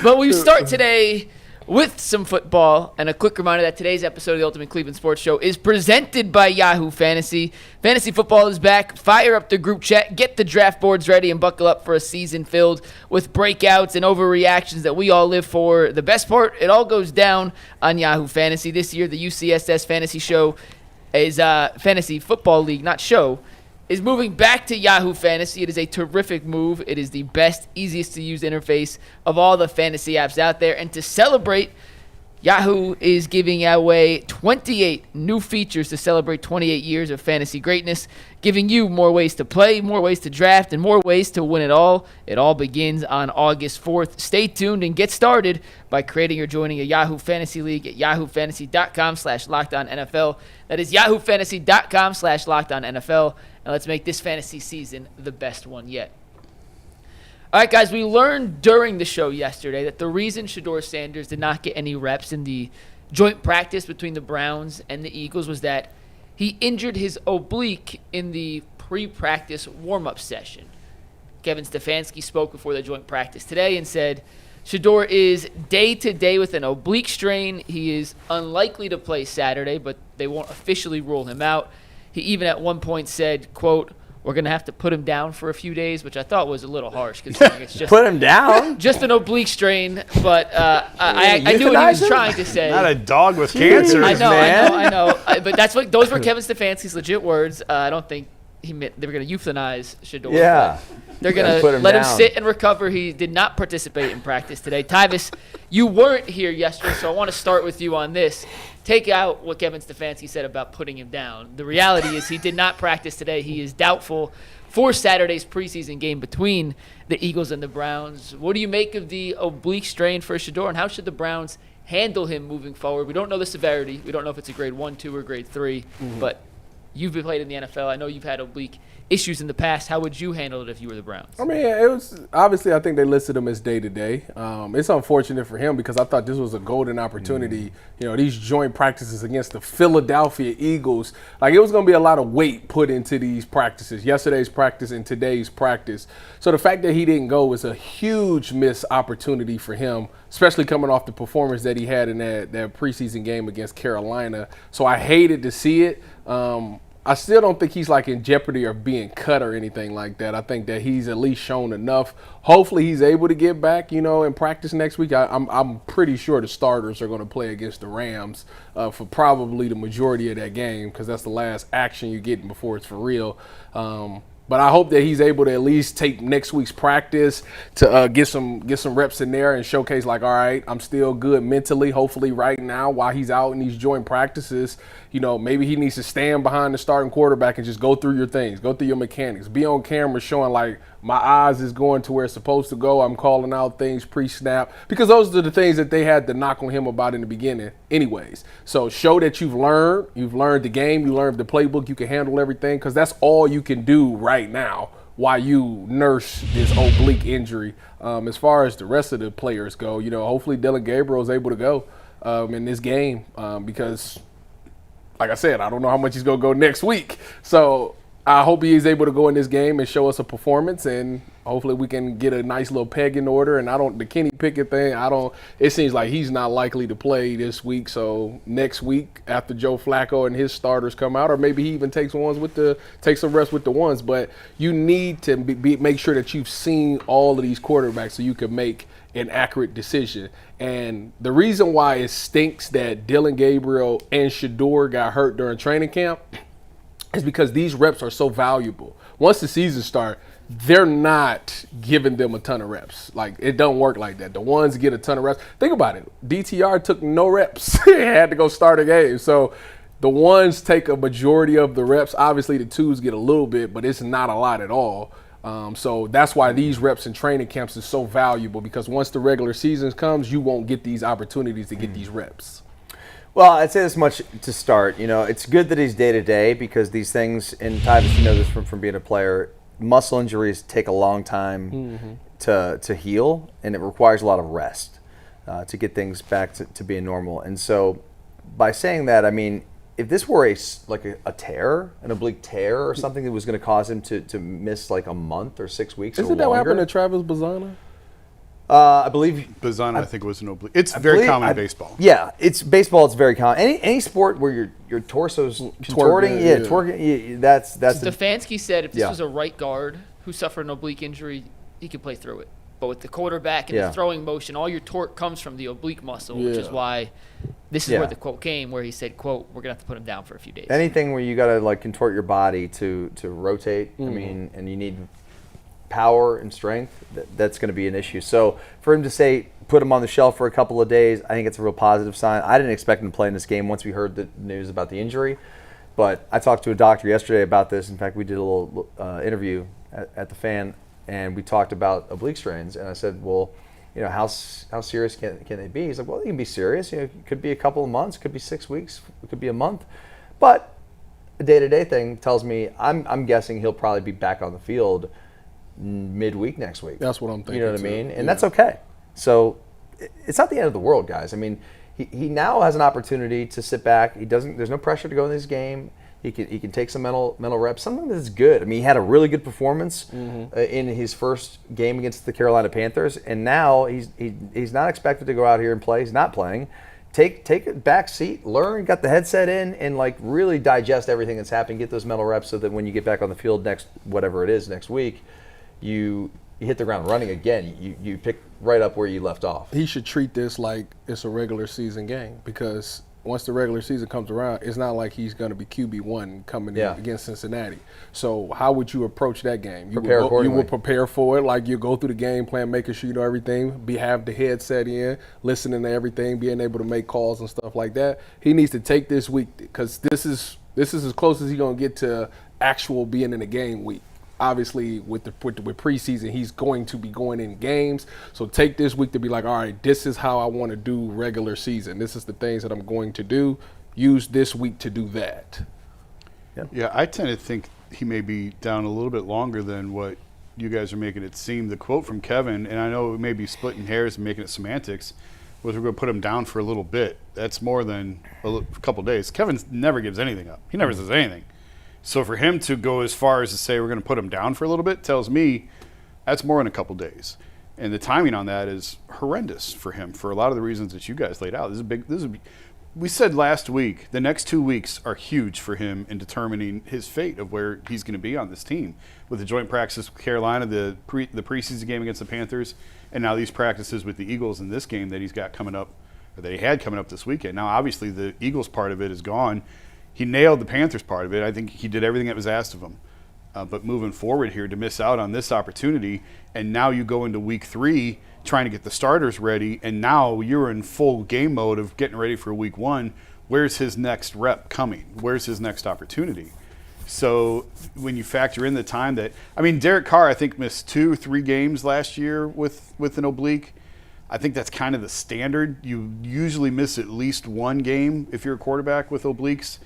But we start today with some football, and a quick reminder that today's episode of the Ultimate Cleveland Sports Show is presented by Yahoo Fantasy. Fantasy football is back. Fire up the group chat, get the draft boards ready, and buckle up for a season filled with breakouts and overreactions that we all live for. The best part, it all goes down on Yahoo Fantasy. This year, the UCSS Fantasy Show is Fantasy Football League, not show, is moving back to Yahoo Fantasy. It is a terrific move. It is the best, easiest to use interface of all the fantasy apps out there. And to celebrate, Yahoo is giving away 28 new features to celebrate 28 years of fantasy greatness, giving you more ways to play, more ways to draft, and more ways to win it all. It all begins on August 4th. Stay tuned and get started by creating or joining a Yahoo Fantasy League at yahoofantasy.com/LockedOnNFL. That is yahoofantasy.com/LockedOnNFL. And let's make this fantasy season the best one yet. All right, guys, we learned during the show yesterday that the reason Shedeur Sanders did not get any reps in the joint practice between the Browns and the Eagles was that he injured his oblique in the pre-practice warm-up session. Kevin Stefanski spoke before the joint practice today and said Shedeur is day-to-day with an oblique strain. He is unlikely to play Saturday, but they won't officially rule him out. He even at one point said, quote, "We're going to have to put him down for a few days," which I thought was a little harsh. It's just put him down? Just an oblique strain, but I knew what he was trying to say. Not a dog with cancer, I man. know. But those were Kevin Stefanski's legit words. I don't think he meant they were going to euthanize Shedeur. Yeah. They're going to let him sit and recover. He did not participate in practice today. Tyvis, you weren't here yesterday, so I want to start with you on this. Take out what Kevin Stefanski said about putting him down. The reality is he did not practice today. He is doubtful for Saturday's preseason game between the Eagles and the Browns. What do you make of the oblique strain for Shedeur, and how should the Browns handle him moving forward? We don't know the severity. We don't know if it's a grade 1, 2, or grade 3, but you've been played in the NFL. I know you've had oblique issues in the past. How would you handle it if you were the Browns? I mean, it was obviously, I think they listed him as day-to-day. It's unfortunate for him because I thought this was a golden opportunity. You know, these joint practices against the Philadelphia Eagles, like it was going to be a lot of weight put into these practices, yesterday's practice and today's practice. So the fact that he didn't go was a huge missed opportunity for him, especially coming off the performance that he had in that preseason game against Carolina. So I hated to see it. I still don't think he's like in jeopardy of being cut or anything like that. I think that he's at least shown enough. Hopefully he's able to get back, and practice next week. I'm pretty sure the starters are going to play against the Rams for probably the majority of that game because that's the last action you're getting before it's for real. But I hope that he's able to at least take next week's practice to get some reps in there and showcase like, all right, I'm still good mentally. Hopefully right now while he's out in these joint practices, maybe he needs to stand behind the starting quarterback and just go through your things, go through your mechanics, be on camera showing like my eyes is going to where it's supposed to go. I'm calling out things pre-snap because those are the things that they had to knock on him about in the beginning anyways. So show that you've learned the game, you learned the playbook, you can handle everything because that's all you can do right now while you nurse this oblique injury. As far as the rest of the players go, hopefully Dylan Gabriel is able to go in this game because, like I said, I don't know how much he's going to go next week. So I hope he is able to go in this game and show us a performance, and hopefully we can get a nice little peg in order. And the Kenny Pickett thing, it seems like he's not likely to play this week. So next week after Joe Flacco and his starters come out, or maybe he even takes some reps with the ones. But you need to make sure that you've seen all of these quarterbacks so you can make an accurate decision. And the reason why it stinks that Dylan Gabriel and Shedeur got hurt during training camp is because these reps are so valuable. Once the season starts, they're not giving them a ton of reps. Like, it don't work like that. The ones get a ton of reps. Think about it. DTR took no reps. He had to go start a game. So the ones take a majority of the reps. Obviously, the twos get a little bit, but it's not a lot at all. So that's why these reps in training camps is so valuable because once the regular season comes, you won't get these opportunities to get these reps. Well, I'd say this much to start. It's good that he's day-to-day because these things, and Tyvis, you know this from being a player, muscle injuries take a long time to heal, and it requires a lot of rest to get things back to being normal. And so by saying that, I mean, if this were a tear, an oblique tear or something that was going to cause him to miss like a month or 6 weeks or longer. Isn't that what happened to Travis Bazana? I believe Bazana, I think, was an oblique. It's very common in baseball. Yeah, it's baseball. It's very common. Any sport where your torso's contorting, twerking. That's Stefanski said if this was a right guard who suffered an oblique injury, he could play through it. But with the quarterback and the throwing motion, all your torque comes from the oblique muscle, which is why this is where the quote came, where he said, "quote We're gonna have to put him down for a few days." Anything where you gotta like contort your body to rotate. I mean, and you need power and strength, that's going to be an issue. So for him to say put him on the shelf for a couple of days, I think it's a real positive sign. I didn't expect him to play in this game once we heard the news about the injury, but I talked to a doctor yesterday about this. In fact, we did a little interview at the Fan, and we talked about oblique strains, and I said, well, you know, how serious can they be? He's like, well, they can be serious. You know, it could be a couple of months, could be 6 weeks, it could be a month, but a day-to-day thing tells me I'm guessing he'll probably be back on the field midweek next week. That's what I'm thinking. You know what I mean? And that's okay. So it's not the end of the world, guys. I mean, he now has an opportunity to sit back. There's no pressure to go in this game. He can take some mental reps. Something that's good. I mean, he had a really good performance in his first game against the Carolina Panthers, and now he's not expected to go out here and play. He's not playing. Take a back seat, learn, got the headset in, and like really digest everything that's happened. Get those mental reps so that when you get back on the field next week, you hit the ground running again. You pick right up where you left off. He should treat this like it's a regular season game, because once the regular season comes around, it's not like he's going to be QB1 coming in against Cincinnati. So how would you approach that game? You will prepare for it, like you go through the game plan, making sure you know everything, have the headset in, listening to everything, being able to make calls and stuff like that. He needs to take this week, because this is as close as he's going to get to actual being in a game week. Obviously, with preseason, he's going to be going in games. So take this week to be like, all right, this is how I want to do regular season. This is the things that I'm going to do. Use this week to do that. Yeah, I tend to think he may be down a little bit longer than what you guys are making it seem. The quote from Kevin, and I know it may be splitting hairs and making it semantics, was we're going to put him down for a little bit. That's more than a couple days. Kevin never gives anything up. He never says anything. So for him to go as far as to say we're going to put him down for a little bit tells me that's more than a couple days. And the timing on that is horrendous for him for a lot of the reasons that you guys laid out. We said last week, the next 2 weeks are huge for him in determining his fate of where he's going to be on this team. With the joint practice with Carolina, the preseason game against the Panthers, and now these practices with the Eagles in this game that he's got coming up, or that he had coming up this weekend. Now, obviously, the Eagles part of it is gone. He nailed the Panthers part of it. I think he did everything that was asked of him. But moving forward here, to miss out on this opportunity, and now you go into week 3 trying to get the starters ready, and now you're in full game mode of getting ready for week 1. Where's his next rep coming? Where's his next opportunity? So when you factor in the time that – I mean, Derek Carr, I think, missed 2 or 3 games last year with an oblique. I think that's kind of the standard. You usually miss at least 1 game if you're a quarterback with obliques.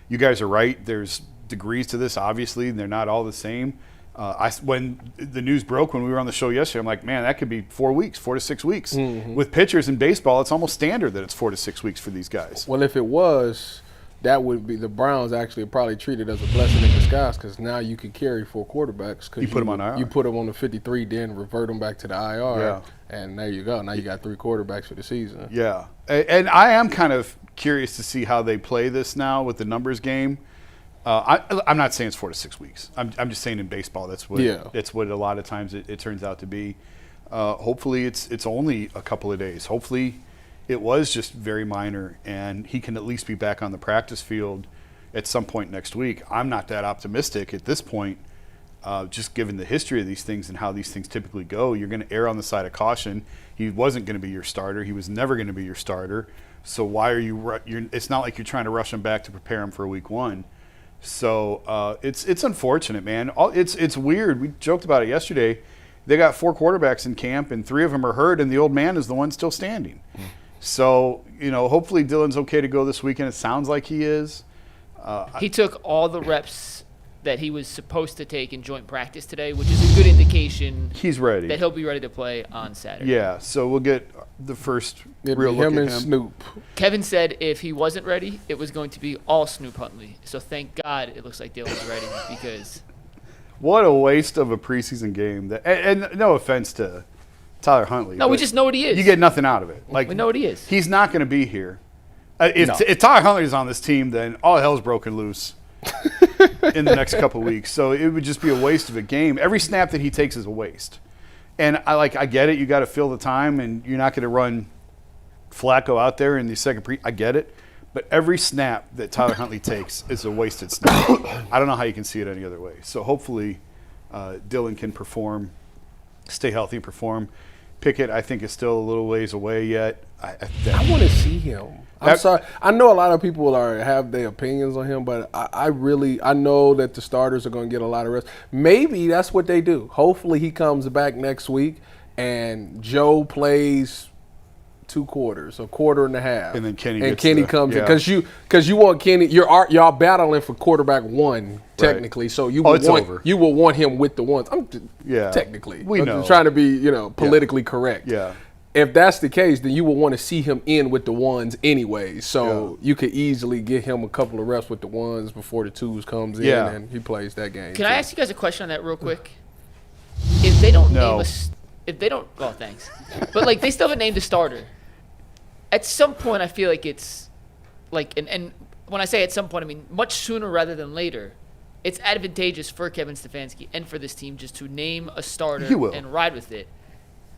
You guys are right. There's degrees to this, obviously, and they're not all the same. When the news broke when we were on the show yesterday, I'm like, man, that could be 4 weeks, 4 to 6 weeks. Mm-hmm. With pitchers in baseball, it's almost standard that it's 4 to 6 weeks for these guys. Well, if it was, that would be the Browns actually probably treat it as a blessing in disguise, because now you can carry 4 quarterbacks. You put them on IR. You put them on the 53, then revert them back to the IR, and there you go. Now you got 3 quarterbacks for the season. Yeah, and I am kind of curious to see how they play this now with the numbers game. I'm not saying it's 4 to 6 weeks. I'm just saying in baseball that's what a lot of times it turns out to be. Hopefully it's only a couple of days. Hopefully it was just very minor, and he can at least be back on the practice field at some point next week. I'm not that optimistic at this point, just given the history of these things and how these things typically go. You're going to err on the side of caution. He wasn't going to be your starter. He was never going to be your starter. So why are you it's not like you're trying to rush him back to prepare him for week 1. So it's unfortunate, man. It's weird. We joked about it yesterday. They got 4 quarterbacks in camp, and 3 of them are hurt, and the old man is the one still standing. So, hopefully Dylan's okay to go this weekend. It sounds like he is. He took all the reps that he was supposed to take in joint practice today, which is a good indication he's ready, that he'll be ready to play on Saturday. Yeah, so we'll get the first real look at him. Snoop. Kevin said if he wasn't ready, it was going to be all Snoop Huntley. So thank God it looks like Dylan's ready, because what a waste of a preseason game. And no offense to Tyler Huntley. No, we just know what he is. You get nothing out of it. Like we know what he is. He's not going to be here. If Tyler Huntley is on this team, then all hell's broken loose in the next couple of weeks. So it would just be a waste of a game. Every snap that he takes is a waste. And I get it. You got to fill the time, and you're not going to run Flacco out there in the second I get it. But every snap that Tyler Huntley takes is a wasted snap. I don't know how you can see it any other way. So hopefully Dillon can perform, stay healthy and perform. Pickett, I think, is still a little ways away yet. I want to see him. I'm sorry. I know a lot of people have their opinions on him, but I know that the starters are going to get a lot of rest. Maybe that's what they do. Hopefully he comes back next week and Joe plays 2 quarters, a quarter and a half, and then Kenny comes in because you want Kenny. Y'all battling for quarterback 1 technically, right. So you will want him with the ones. Technically, we know. I'm trying to be politically correct. Yeah. If that's the case, then you will want to see him in with the ones anyway. So you could easily get him a couple of reps with the ones before the 2s comes in and he plays that game. Can I ask you guys a question on that real quick? If they don't well, thanks. But like they still haven't named a starter. At some point, I feel like it's like, and when I say at some point, I mean much sooner rather than later. It's advantageous for Kevin Stefanski and for this team just to name a starter and ride with it.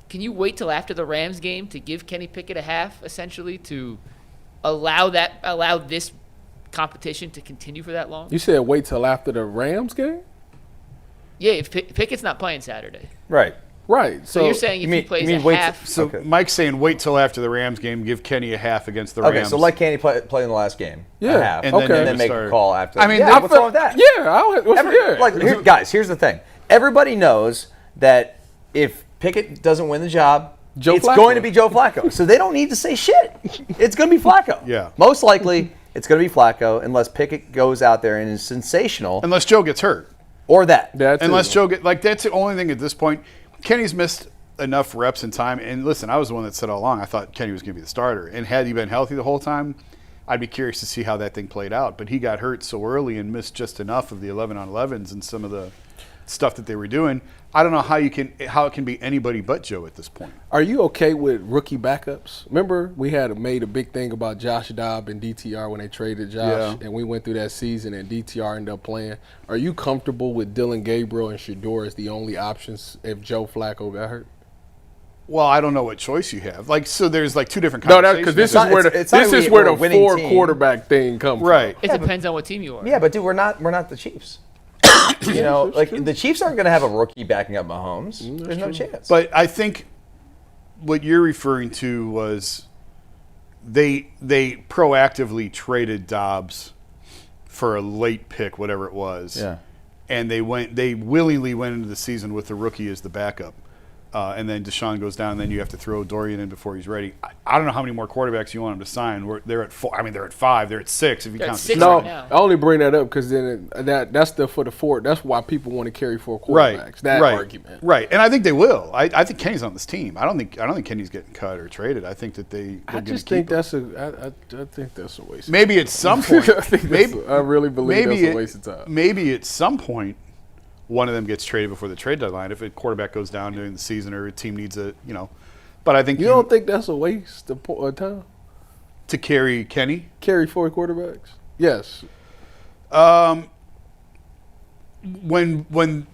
Can you wait till after the Rams game to give Kenny Pickett a half, essentially, to allow this competition to continue for that long? You said wait till after the Rams game? Yeah, if Pickett's not playing Saturday. Right. Right. So you're saying if he plays a half. So Mike's saying wait till after the Rams game, give Kenny a half against the Rams. Okay, so let Kenny play in the last game. Yeah. A half. And then make a call after. I mean, what's wrong with that? Yeah. Guys, here's the thing. Everybody knows that if Pickett doesn't win the job, it's going to be Joe Flacco. So they don't need to say shit. It's going to be Flacco. Yeah. Most likely, it's going to be Flacco unless Pickett goes out there and is sensational. Unless Joe gets hurt. Or that. Unless Joe that's the only thing at this point. Kenny's missed enough reps and time. And listen, I was the one that said all along I thought Kenny was going to be the starter. And had he been healthy the whole time, I'd be curious to see how that thing played out. But he got hurt so early and missed just enough of the 11-on-11s and some of the stuff that they were doing. I don't know how it can be anybody but Joe at this point. Are you okay with rookie backups? Remember we had made a big thing about Josh Dobb and DTR when they traded Josh, and we went through that season and DTR ended up playing. Are you comfortable with Dillon Gabriel and Shedeur as the only options if Joe Flacco got hurt? Well, I don't know what choice you have. So there's 2 different conversations. No, because this is where the 4 quarterback thing comes right. from. It depends on what team you are. Yeah, but dude, we're not the Chiefs. The Chiefs aren't going to have a rookie backing up Mahomes. There's no chance. But I think what you're referring to was they proactively traded Dobbs for a late pick, whatever it was. Yeah. And they willingly went into the season with the rookie as the backup. And then Deshaun goes down, and then you have to throw Dorian in before he's ready. I don't know how many more quarterbacks you want him to sign. They're at 4. I mean, they're at 5. They're at 6 if you count. 6 no, right now. I only bring that up because then that's for the 4. That's why people want to carry 4 quarterbacks. Right. That argument. Right, and I think they will. I think Kenny's on this team. I don't think Kenny's getting cut or traded. I think that I think that's a waste. Maybe at some point. I really believe that's a waste of time. Maybe at some point, one of them gets traded before the trade deadline if a quarterback goes down during the season or a team needs But I think you don't think that's a waste of time to carry Kenny? Carry 4 quarterbacks? Yes. When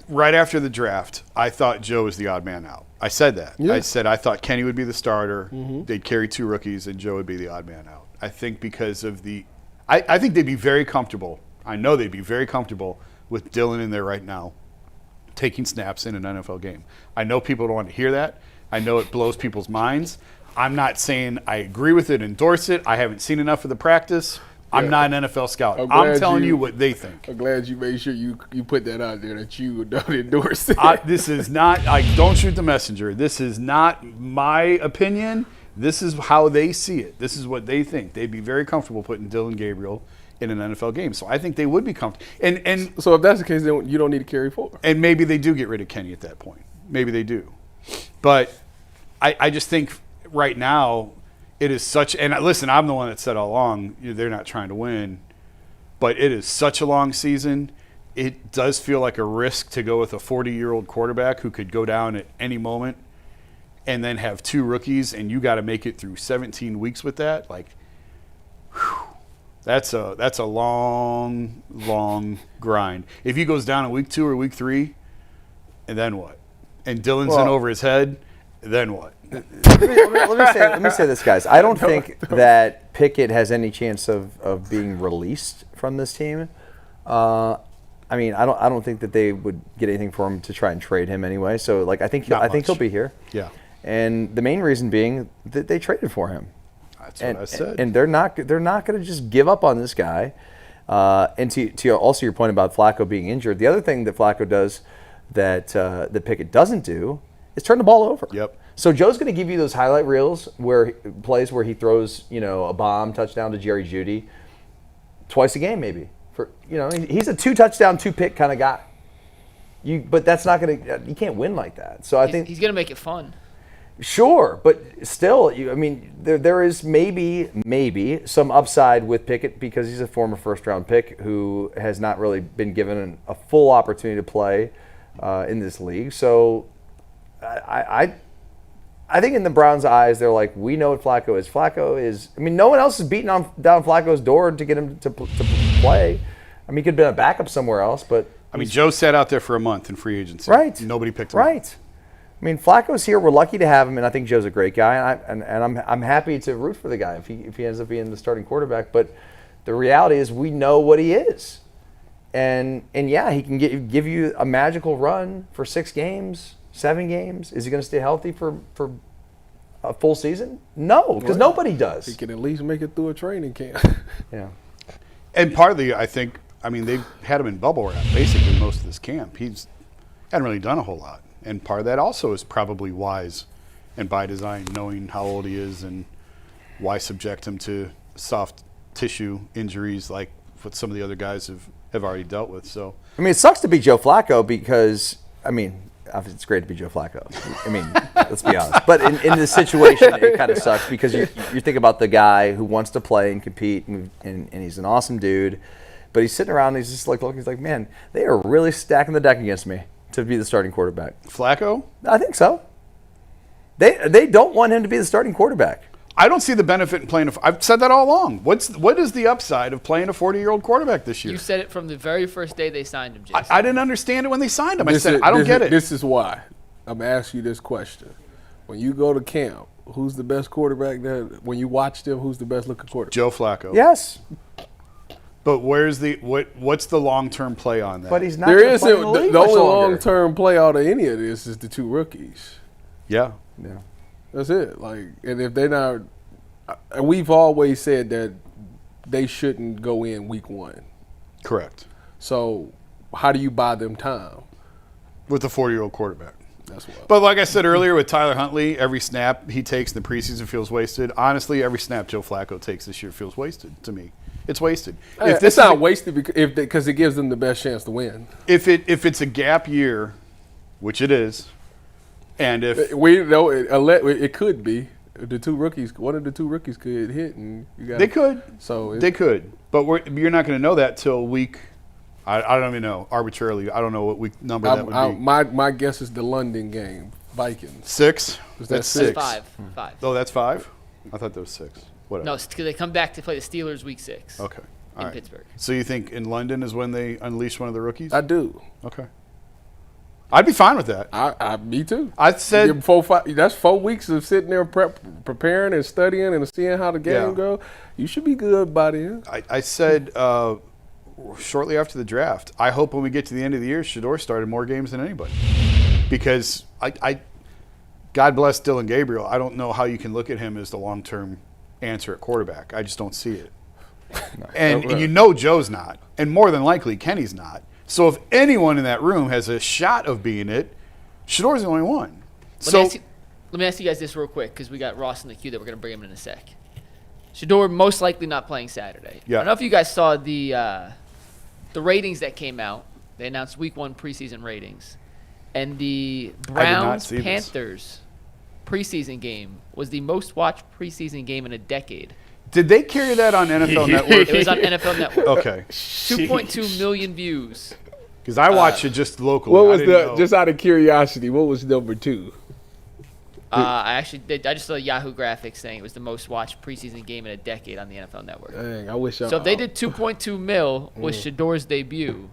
right after the draft, I thought Joe was the odd man out. I said that. Yeah. I said I thought Kenny would be the starter. Mm-hmm. They'd carry 2 rookies, and Joe would be the odd man out. I think because of I think they'd be very comfortable. I know they'd be very comfortable with Dillon in there right now, taking snaps in an NFL game. I know people don't want to hear that. I know it blows people's minds. I'm not saying I agree with it, endorse it. I haven't seen enough of the practice. I'm not an NFL scout. I'm telling you what they think. I'm glad you made sure you put that out there that you don't endorse it. This is not – don't shoot the messenger. This is not my opinion. This is how they see it. This is what they think. They'd be very comfortable putting Dillon Gabriel in an NFL game. So I think they would be comfortable. And so if that's the case, then you don't need to carry 4. And maybe they do get rid of Kenny at that point. Maybe they do. But I just think right now it is such – and listen, I'm the one that said all along they're not trying to win. But it is such a long season. It does feel like a risk to go with a 40-year-old quarterback who could go down at any moment. and then have 2 rookies, and you got to make it through 17 weeks with that. Like, whew, that's a long, long grind. If he goes down in week 2 or week 3, and then what? And Dylan's in over his head, then what? Let me say this, guys. I don't think that Pickett has any chance of being released from this team. I don't think that they would get anything for him to try and trade him anyway. So, like, I think he'll be here. Yeah. And the main reason being that they traded for him. That's what I said. And they're not going to just give up on this guy. And to also your point about Flacco being injured, the other thing that Flacco does that Pickett doesn't do is turn the ball over. Yep. So Joe's going to give you those highlight reels plays where he throws, a bomb touchdown to Jerry Jeudy twice a game maybe. He's a 2-touchdown, 2-pick kind of guy. But that's not going to. You can't win like that. So I think he's going to make it fun. Sure, but still, there is maybe some upside with Pickett because he's a former first-round pick who has not really been given a full opportunity to play in this league. So I think in the Browns' eyes, they're like, we know what Flacco is. Flacco is. No one else is beating down Flacco's door to get him to play. He could have been a backup somewhere else, but Joe sat out there for a month in free agency. Right. Nobody picked him. Right. Flacco's here. We're lucky to have him, and I think Joe's a great guy, and I'm happy to root for the guy if he ends up being the starting quarterback. But the reality is, we know what he is, and yeah, he can give you a magical run for 6 games, 7 games. Is he going to stay healthy for a full season? No, because nobody does. He can at least make it through a training camp. Yeah, and partly, I think, they've had him in bubble wrap basically most of this camp. He's hadn't really done a whole lot. And part of that also is probably wise and by design, knowing how old he is and why subject him to soft tissue injuries like what some of the other guys have already dealt with. So it sucks to be Joe Flacco because, it's great to be Joe Flacco. Let's be honest. But in this situation, it kind of sucks because you think about the guy who wants to play and compete, and he's an awesome dude. But he's sitting around and he's just looking, he's like, man, they are really stacking the deck against me to be the starting quarterback. Flacco? I think so. They don't want him to be the starting quarterback. I don't see the benefit in playing. I've said that all along. What is the upside of playing a 40-year-old quarterback this year? You said it from the very first day they signed him, Jason. I didn't understand it when they signed him. I said, I don't get it. This is why. I'm going to ask you this question. When you go to camp, who's the best quarterback when you watch them, who's the best looking quarterback? Joe Flacco. Yes. But what's the long-term play on that? But he's not. There isn't. The only long-term play out of any of this is the 2 rookies. Yeah. That's it. And if they're not, we've always said that they shouldn't go in week 1. Correct. So how do you buy them time? With the 40-year-old quarterback. That's what. But like I said earlier with Tyler Huntley, every snap he takes in the preseason feels wasted. Honestly, every snap Joe Flacco takes this year feels wasted to me. It's wasted. It's not wasted because it gives them the best chance to win. If it's a gap year, which it is, and if we know it could be the 2 rookies, one of the 2 rookies could hit, and they could. So they could, but you're not going to know that till week. I don't even know arbitrarily. I don't know what week number that would be. My guess is the London game, Vikings. 6. That's 6. 5. Oh, that's 5. I thought that was 6. Whatever. No, it's because they come back to play the Steelers week 6. Okay. In Pittsburgh. So you think in London is when they unleash one of the rookies? I do. Okay. I'd be fine with that. Me too. I said 4-5. That's 4 weeks of sitting there preparing and studying and seeing how the game go. You should be good by then. I said shortly after the draft, I hope when we get to the end of the year, Shedeur started more games than anybody. Because I God bless Dylan Gabriel. I don't know how you can look at him as the long-term answer at quarterback. I just don't see it. And Joe's not. And more than likely, Kenny's not. So if anyone in that room has a shot of being it, Shedeur's the only one. Let me ask you guys this real quick because we got Ross in the queue that we're going to bring him in a sec. Shedeur most likely not playing Saturday. Yeah. I don't know if you guys saw the ratings that came out. They announced week 1 preseason ratings. And the Browns-Panthers preseason game was the most watched preseason game in a decade. Did they carry that on NFL Network? It was on NFL Network. Okay. 2.2 million views. Because I watch it just locally. What was just out of curiosity? What was number 2? I just saw Yahoo Graphics saying it was the most watched preseason game in a decade on the NFL Network. Dang, I wish. So if they did 2.2 mil with Shedeur's debut,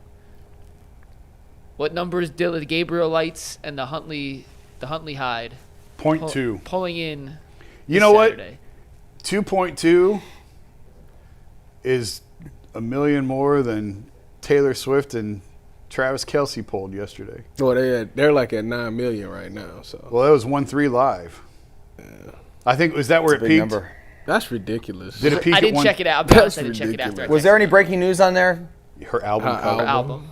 what numbers did the Gabriel Lights and the Huntley Hyde 0.2 pulling in? You know Saturday? what? 2.2 is $1 million more than Taylor Swift and Travis Kelce pulled yesterday. Well, they're like at 9 million right now. So Well, that was 1.3 live. Yeah. I think was that where It's a it big peaked? number. that's ridiculous. Did it peak I at didn't one? check it out. I'll be honest, I That's didn't check it after. I ridiculous. Was there texted any her. breaking news on there? Her album Her cover. album?